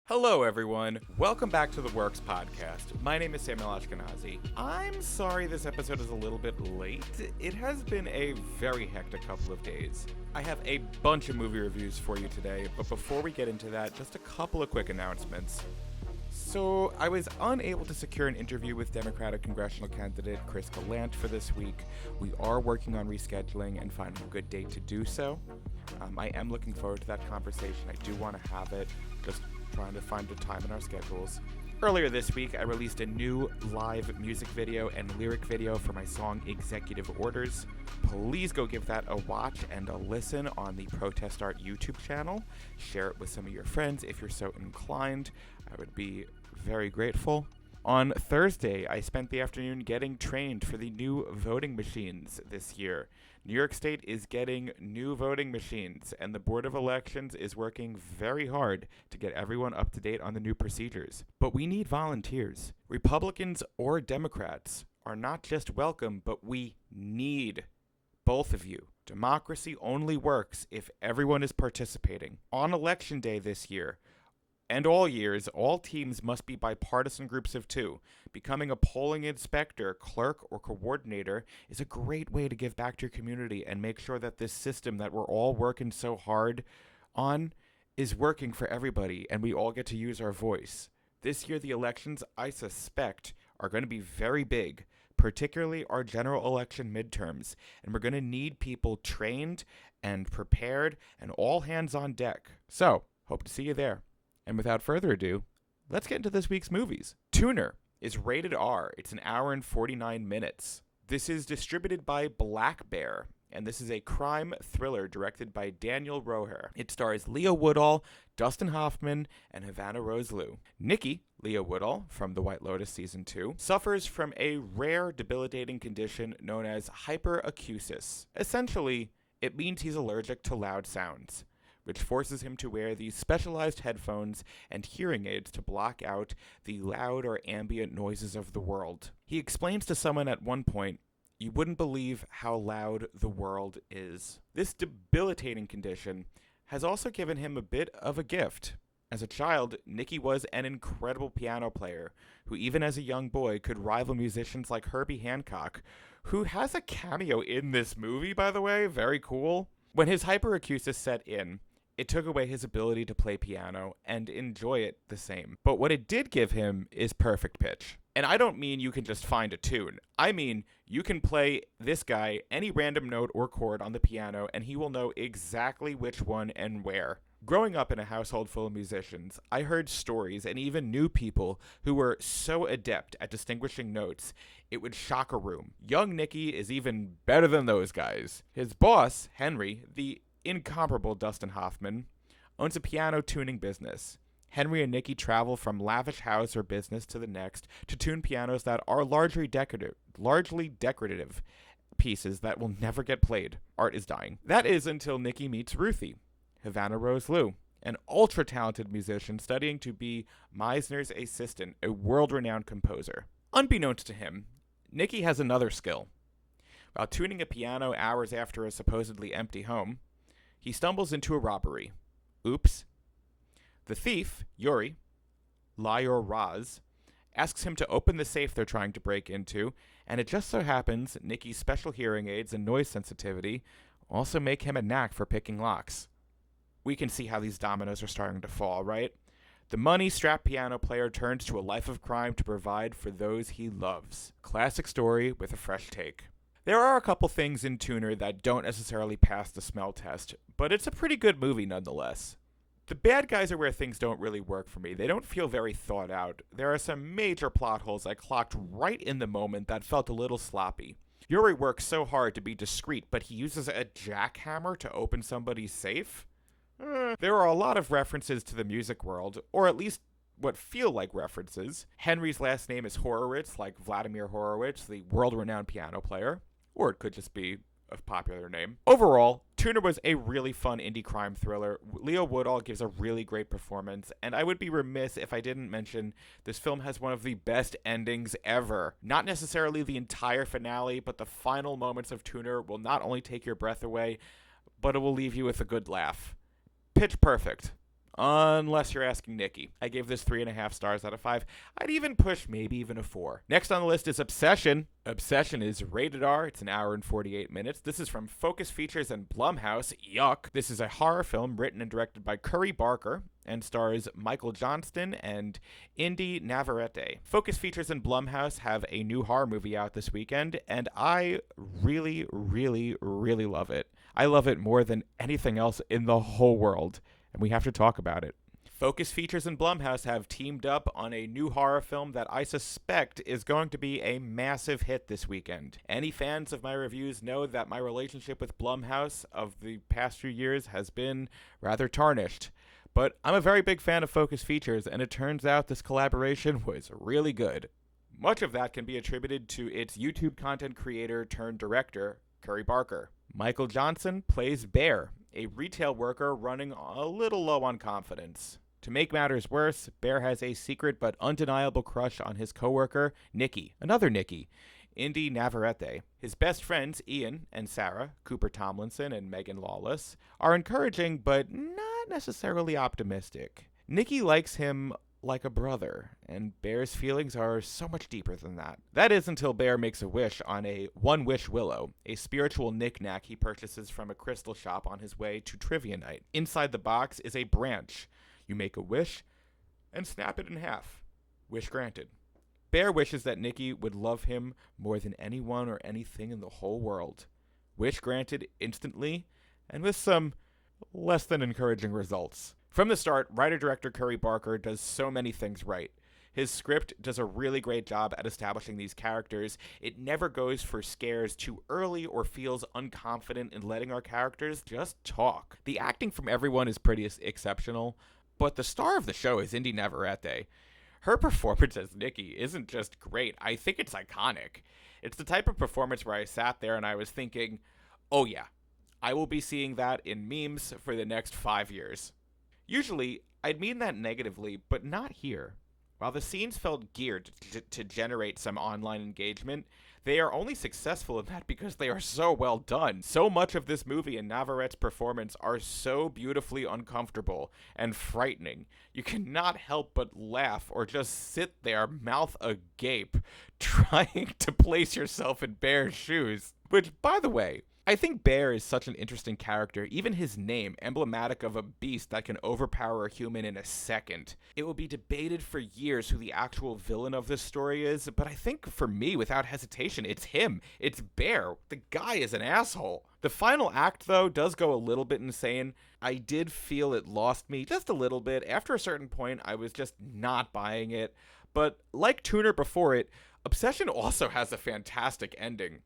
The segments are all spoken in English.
Hello, everyone. Welcome back to the Works Podcast. My name is Samuel Ashkenazi. I'm sorry this episode is a little bit late. It has been a very hectic couple of days. I have a bunch of movie reviews for you today, but before we get into that, just a couple of quick announcements. So, I was unable to secure an interview with Democratic congressional candidate Chris Gallant for this week. We are working on rescheduling and finding a good date to do so. I am looking forward to that conversation. I do want to have it, just trying to find a time in our schedules. Earlier this week, I released a new live music video and lyric video for my song Executive Orders. Please go give that a watch and a listen on the Protest Art YouTube channel. Share it with some of your friends if you're so inclined. I would be very grateful. On Thursday, I spent the afternoon getting trained for the new voting machines this year. New York State is getting new voting machines, and the Board of Elections is working very hard to get everyone up to date on the new procedures. But we need volunteers. Republicans or Democrats are not just welcome, but we need both of you. Democracy only works if everyone is participating. On Election Day this year, and all years, all teams must be bipartisan groups of two. Becoming a polling inspector, clerk, or coordinator is a great way to give back to your community and make sure that this system that we're all working so hard on is working for everybody and we all get to use our voice. This year, the elections, I suspect, are going to be very big, particularly our general election midterms, and we're going to need people trained and prepared and all hands on deck. So, hope to see you there. And without further ado, let's get into this week's movies. Tuner is rated R. It's an hour and 49 minutes. This is distributed by Black Bear, and this is a crime thriller directed by Daniel Roher. It stars Leah Woodall, Dustin Hoffman, and Havana Rose Liu. Nikki, Leah Woodall, from The White Lotus Season 2, suffers from a rare debilitating condition known as hyperacusis. Essentially, it means he's allergic to loud sounds, which forces him to wear these specialized headphones and hearing aids to block out the loud or ambient noises of the world. He explains to someone at one point, "You wouldn't believe how loud the world is." This debilitating condition has also given him a bit of a gift. As a child, Nicky was an incredible piano player who, even as a young boy, could rival musicians like Herbie Hancock, who has a cameo in this movie, by the way. Very cool. When his hyperacusis set in, it took away his ability to play piano and enjoy it the same. But what it did give him is perfect pitch. And I don't mean you can just find a tune. I mean, you can play this guy any random note or chord on the piano and he will know exactly which one and where. Growing up in a household full of musicians, I heard stories and even knew people who were so adept at distinguishing notes, it would shock a room. Young Nicky is even better than those guys. His boss, Henry, the incomparable Dustin Hoffman, owns a piano tuning business. Henry and Nicky travel from lavish house or business to the next to tune pianos that are largely decorative pieces that will never get played. Art is dying. That is until Nicky meets Ruthie, Havana Rose Liu, an ultra-talented musician studying to be Meisner's assistant, a world-renowned composer. Unbeknownst to him, Nicky has another skill. While tuning a piano hours after a supposedly empty home, he stumbles into a robbery. Oops. The thief, Yuri, Lior Raz, asks him to open the safe they're trying to break into, and it just so happens Nicky's special hearing aids and noise sensitivity also make him a knack for picking locks. We can see how these dominoes are starting to fall, right? The money-strapped piano player turns to a life of crime to provide for those he loves. Classic story with a fresh take. There are a couple things in Tuner that don't necessarily pass the smell test, but it's a pretty good movie nonetheless. The bad guys are where things don't really work for me. They don't feel very thought out. There are some major plot holes I clocked right in the moment that felt a little sloppy. Yuri works so hard to be discreet, but he uses a jackhammer to open somebody's safe? There are a lot of references to the music world, or at least what feel like references. Henry's last name is Horowitz, like Vladimir Horowitz, the world-renowned piano player. Or it could just be a popular name. Overall, Tuner was a really fun indie crime thriller. Leah Woodall gives a really great performance, and I would be remiss if I didn't mention this film has one of the best endings ever. Not necessarily the entire finale, but the final moments of Tuner will not only take your breath away, but it will leave you with a good laugh. Pitch Perfect. Unless you're asking Nikki. I gave this 3.5 stars out of 5. I'd even push maybe even a 4. Next on the list is Obsession. Obsession is rated R. It's an hour and 48 minutes. This is from Focus Features and Blumhouse. Yuck. This is a horror film written and directed by Curry Barker and stars Michael Johnston and Indy Navarrete. Focus Features and Blumhouse have a new horror movie out this weekend, and I really, really, really love it. I love it more than anything else in the whole world, and we have to talk about it. Focus Features and Blumhouse have teamed up on a new horror film that I suspect is going to be a massive hit this weekend. Any fans of my reviews know that my relationship with Blumhouse of the past few years has been rather tarnished. But I'm a very big fan of Focus Features, and it turns out this collaboration was really good. Much of that can be attributed to its YouTube content creator turned director, Curry Barker. Michael Johnson plays Bear, a retail worker running a little low on confidence. To make matters worse, Bear has a secret but undeniable crush on his coworker, Nikki, another Nikki, Indy Navarrete. His best friends, Ian and Sarah, Cooper Tomlinson and Megan Lawless, are encouraging but not necessarily optimistic. Nikki likes him like a brother, and Bear's feelings are so much deeper than that. That is until Bear makes a wish on a One-Wish Willow, a spiritual knick-knack he purchases from a crystal shop on his way to trivia night. Inside the box is a branch. You make a wish and snap it in half. Wish granted. Bear wishes that Nikki would love him more than anyone or anything in the whole world. Wish granted instantly, and with some less than encouraging results. From the start, writer-director Curry Barker does so many things right. His script does a really great job at establishing these characters. It never goes for scares too early or feels unconfident in letting our characters just talk. The acting from everyone is pretty exceptional, but the star of the show is Indy Navarrete. Her performance as Nikki isn't just great, I think it's iconic. It's the type of performance where I sat there and I was thinking, oh yeah, I will be seeing that in memes for the next 5 years. Usually, I'd mean that negatively, but not here. While the scenes felt geared to generate some online engagement, they are only successful in that because they are so well done. So much of this movie and Navarrete's performance are so beautifully uncomfortable and frightening. You cannot help but laugh or just sit there, mouth agape, trying to place yourself in Bear's shoes. Which, by the way, I think Bear is such an interesting character, even his name, emblematic of a beast that can overpower a human in a second. It will be debated for years who the actual villain of this story is, but I think for me, without hesitation, it's him. It's Bear. The guy is an asshole. The final act, though, does go a little bit insane. I did feel it lost me just a little bit. After a certain point, I was just not buying it. But like Tuner before it, Obsession also has a fantastic ending.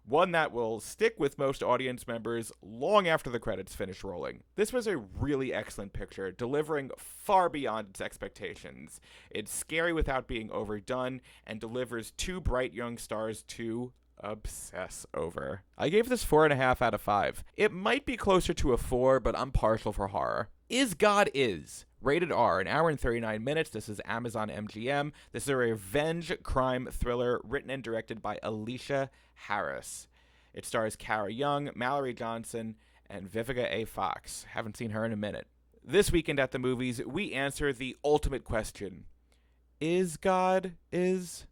One that will stick with most audience members long after the credits finish rolling. This was a really excellent picture, delivering far beyond its expectations. It's scary without being overdone, and delivers 2 bright young stars to obsess over. I gave this 4.5 out of 5. It might be closer to a 4, but I'm partial for horror. Is God Is. Rated R, an hour and 39 minutes. This is Amazon MGM. This is a revenge crime thriller written and directed by Alicia Harris. It stars Cara Young, Mallory Johnson, and Vivica A. Fox. Haven't seen her in a minute. This weekend at the movies, we answer the ultimate question. Is God Is,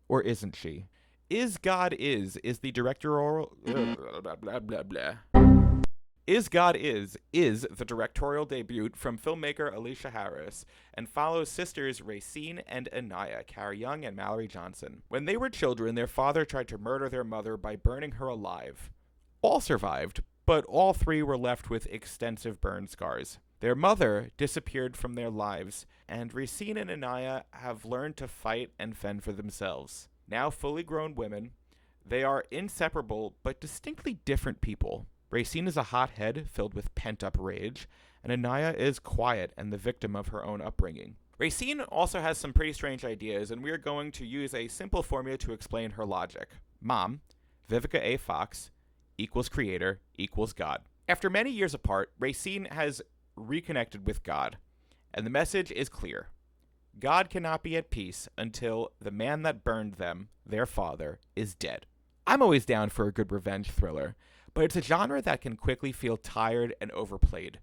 or isn't she? Is God Is the directorial... blah, blah, blah, blah. Is God Is the directorial debut from filmmaker Alicia Harris and follows sisters Racine and Anaya, Cara Young and Mallory Johnson. When they were children, their father tried to murder their mother by burning her alive. All survived, but all 3 were left with extensive burn scars. Their mother disappeared from their lives, and Racine and Anaya have learned to fight and fend for themselves. Now fully grown women, they are inseparable but distinctly different people. Racine is a hothead filled with pent-up rage, and Anaya is quiet and the victim of her own upbringing. Racine also has some pretty strange ideas, and we are going to use a simple formula to explain her logic. Mom, Vivica A. Fox, equals creator, equals God. After many years apart, Racine has reconnected with God, and the message is clear. God cannot be at peace until the man that burned them, their father, is dead. I'm always down for a good revenge thriller, but it's a genre that can quickly feel tired and overplayed.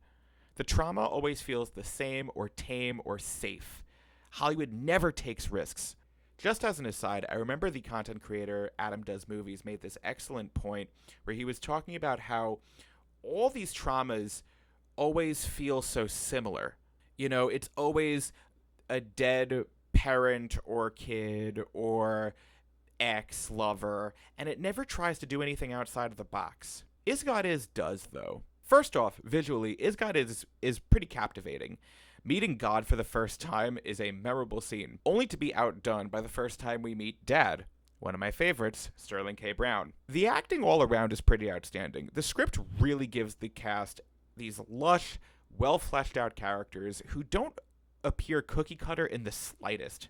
The trauma always feels the same or tame or safe. Hollywood never takes risks. Just as an aside, I remember the content creator Adam Does Movies made this excellent point where he was talking about how all these traumas always feel so similar. You know, it's always a dead parent or kid or ex-lover, and it never tries to do anything outside of the box. Is God Is does, though. First off, visually, Is God is pretty captivating. Meeting God for the first time is a memorable scene, only to be outdone by the first time we meet Dad, one of my favorites, Sterling K. Brown. The acting all around is pretty outstanding. The script really gives the cast these lush, well-fleshed-out characters who don't appear cookie-cutter in the slightest.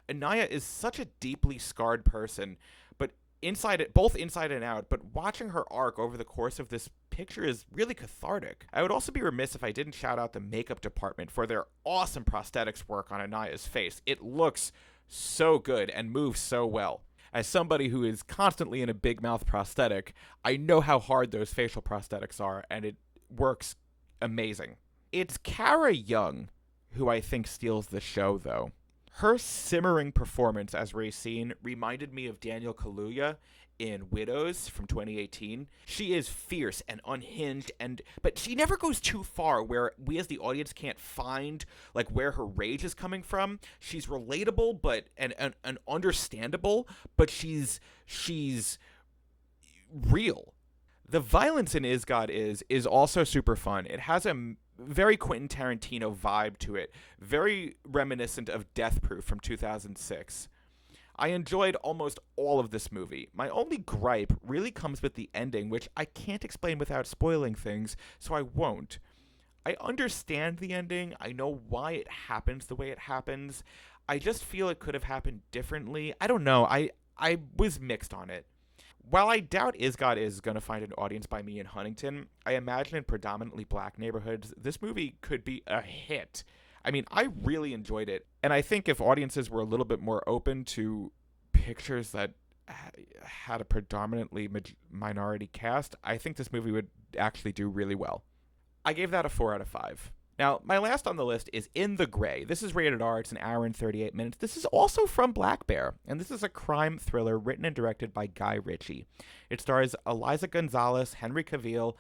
Anaya is such a deeply scarred person, but both inside and out, but watching her arc over the course of this picture is really cathartic. I would also be remiss if I didn't shout out the makeup department for their awesome prosthetics work on Anaya's face. It looks so good and moves so well. As somebody who is constantly in a big mouth prosthetic, I know how hard those facial prosthetics are, and it works amazing. It's Kara Young who I think steals the show, though. Her simmering performance as Racine reminded me of Daniel Kaluuya in Widows from 2018. She is fierce and unhinged, but she never goes too far where we as the audience can't find like where her rage is coming from. She's relatable and understandable, but she's real. The violence in Is God is also super fun. It has a very Quentin Tarantino vibe to it, very reminiscent of Death Proof from 2006. I enjoyed almost all of this movie. My only gripe really comes with the ending, which I can't explain without spoiling things, so I won't. I understand the ending. I know why it happens the way it happens. I just feel it could have happened differently. I don't know. I was mixed on it. While I doubt Is God Is going to find an audience by me in Huntington, I imagine in predominantly black neighborhoods, this movie could be a hit. I mean, I really enjoyed it. And I think if audiences were a little bit more open to pictures that had a predominantly minority cast, I think this movie would actually do really well. I gave that a 4 out of 5. Now, my last on the list is In the Gray. This is rated R. It's an hour and 38 minutes. This is also from Black Bear, and this is a crime thriller written and directed by Guy Ritchie. It stars Eliza Gonzalez, Henry Cavill,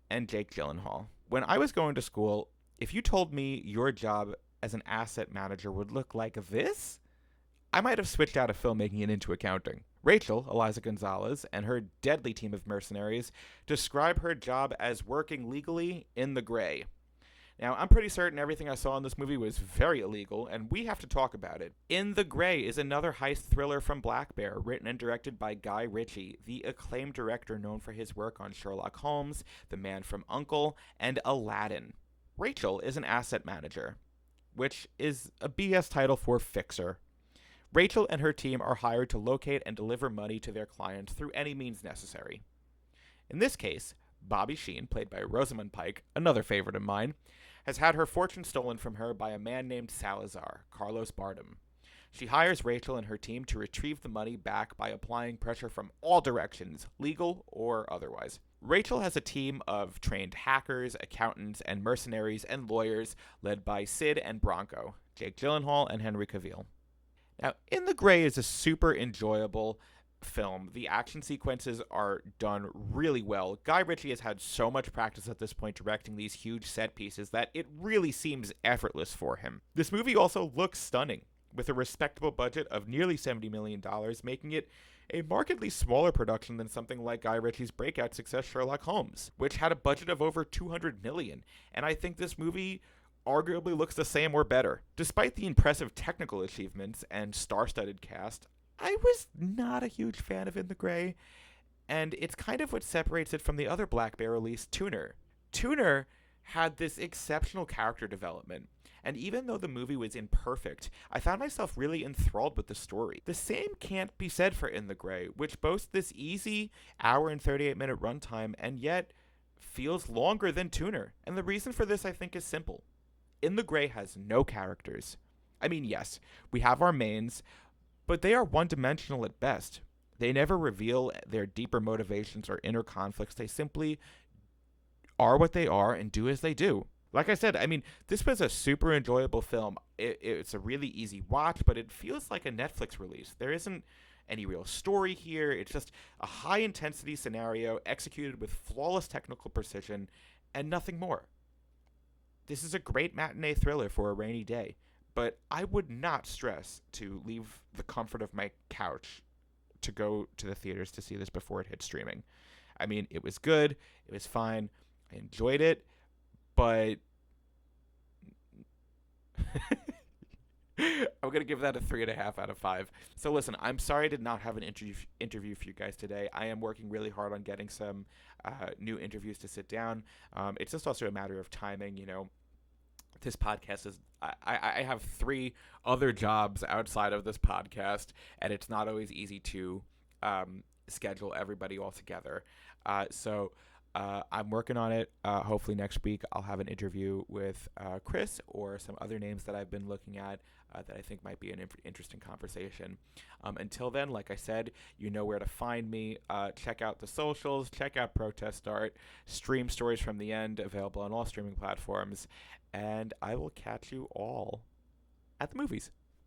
and Jake Gyllenhaal. When I was going to school, if you told me your job as an asset manager would look like this, I might have switched out of filmmaking and into accounting. Rachel, Eliza Gonzalez, and her deadly team of mercenaries describe her job as working legally in the gray. Now, I'm pretty certain everything I saw in this movie was very illegal, and we have to talk about it. In the Gray is another heist thriller from Black Bear, written and directed by Guy Ritchie, the acclaimed director known for his work on Sherlock Holmes, The Man from U.N.C.L.E., and Aladdin. Rachel is an asset manager, which is a BS title for fixer. Rachel and her team are hired to locate and deliver money to their clients through any means necessary. In this case, Bobby Sheen, played by Rosamund Pike, another favorite of mine, has had her fortune stolen from her by a man named Salazar, Carlos Bardem. She hires Rachel and her team to retrieve the money back by applying pressure from all directions, legal or otherwise. Rachel has a team of trained hackers, accountants, and mercenaries and lawyers led by Sid and Bronco, Jake Gyllenhaal and Henry Cavill. Now, In the Gray is a super enjoyable film. The action sequences are done really well. Guy Ritchie has had so much practice at this point directing these huge set pieces that it really seems effortless for him. This movie also looks stunning, with a respectable budget of nearly $70 million, making it a markedly smaller production than something like Guy Ritchie's breakout success Sherlock Holmes, which had a budget of over $200 million, and I think this movie arguably looks the same or better. Despite the impressive technical achievements and star-studded cast, I was not a huge fan of In the Gray, and it's kind of what separates it from the other Black Bear release, Tuner. Tuner had this exceptional character development, and even though the movie was imperfect, I found myself really enthralled with the story. The same can't be said for In the Gray, which boasts this easy hour and 38-minute runtime, and yet feels longer than Tuner. And the reason for this, I think, is simple. In the Gray has no characters. I mean, yes, we have our mains, but they are one-dimensional at best. They never reveal their deeper motivations or inner conflicts. They simply are what they are and do as they do. Like I said, I mean, this was a super enjoyable film. It's a really easy watch, but it feels like a Netflix release. There isn't any real story here. It's just a high intensity scenario executed with flawless technical precision and nothing more. This is a great matinee thriller for a rainy day, but I would not stress to leave the comfort of my couch to go to the theaters to see this before it hit streaming. I mean, it was good, it was fine, I enjoyed it, but I'm gonna give that a 3.5 out of 5. So listen, I'm sorry I did not have an interview for you guys today. I am working really hard on getting some new interviews to sit down. It's just also a matter of timing. This podcast is I have 3 other jobs outside of this podcast, and it's not always easy to schedule everybody all together. So I'm working on it. Hopefully next week I'll have an interview with Chris or some other names that I've been looking at that I think might be an interesting conversation. Until then, like I said, you know where to find me. Check out the socials. Check out Protest Start. Stream Stories from the End, available on all streaming platforms. And I will catch you all at the movies.